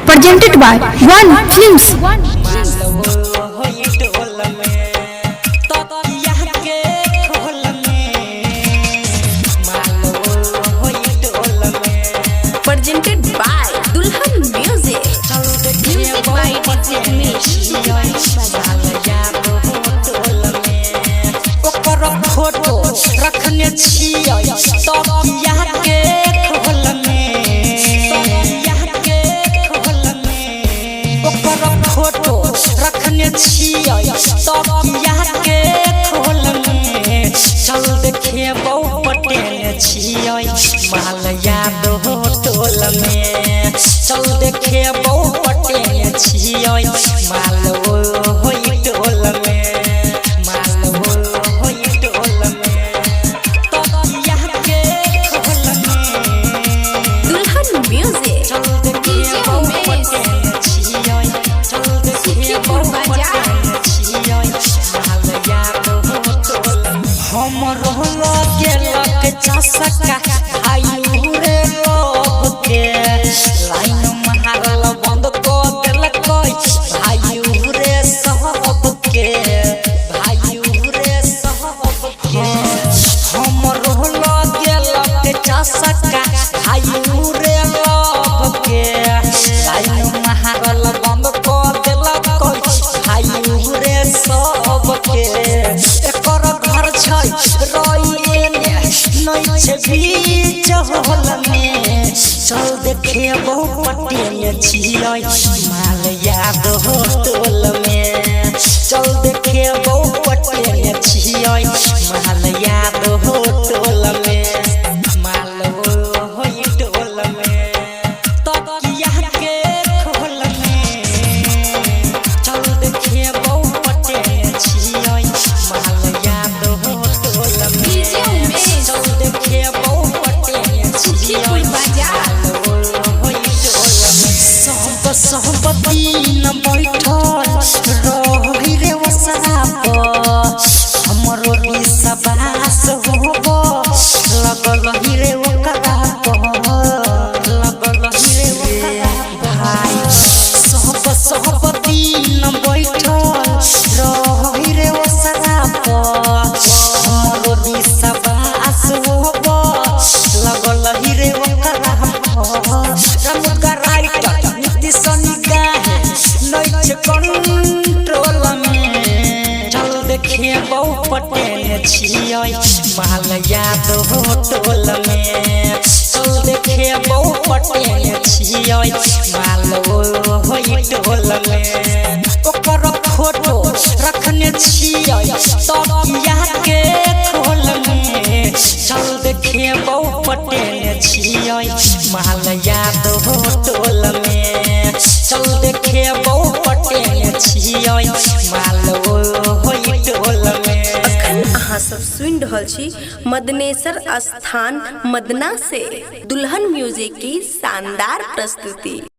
presented by One Films. Presented by Dulhan Music. Music by DJ Umesh. Photo रखने छियै तकिया के खोल में ओकर फोटो रखने छियै तकिया के खोल में चल देखे बहु पटेल छियै माल याद हो टोल में चल देखे बहु पटेल छियै माल हो टोल में चसका आयु रे लोग के लाइन मारल बंद कर देलक आयु रे सब के आयु रे सब के हमर लोग गेलक चसका आयु रे लोग के लाइन मारल बंद कर देलक आयु रे सब के एकर घर छै बीच होल में चल देखे बहु पटेल छियै माल याद हो टोल में चल देखे बहु पटेल छियै माल याद हो टोल में माल हो टोल में तकिया के खोल में चल देखे बहु पटेल छियै माल याद हो टोल में चल देखे सब दिन बैठल रही रे वसराप हमरो विश्वास होबो लगल ही रे ओकरा लगल ही रे ओकरा भाई सब दिन बैठल रही रे वसराप हमरो विश्वास होबो लगल ही रे ओकरा कंट्रोल में चल देखे बहु पटेल छियै माल याद हो टोल में चल देखे बहु पटेल छियै माल हो टोल में ओकर फोटो रखने छियै तकिया के खोल में चल देखे बहु पटेल छियै माल याद हो टोल में चल देखे बहु पटेल छियै माल हो टोल में। अखन अहाँ सब सुनि रहल छी मदनेश्वर स्थान मदना से दुल्हन म्यूजिक की शानदार प्रस्तुति।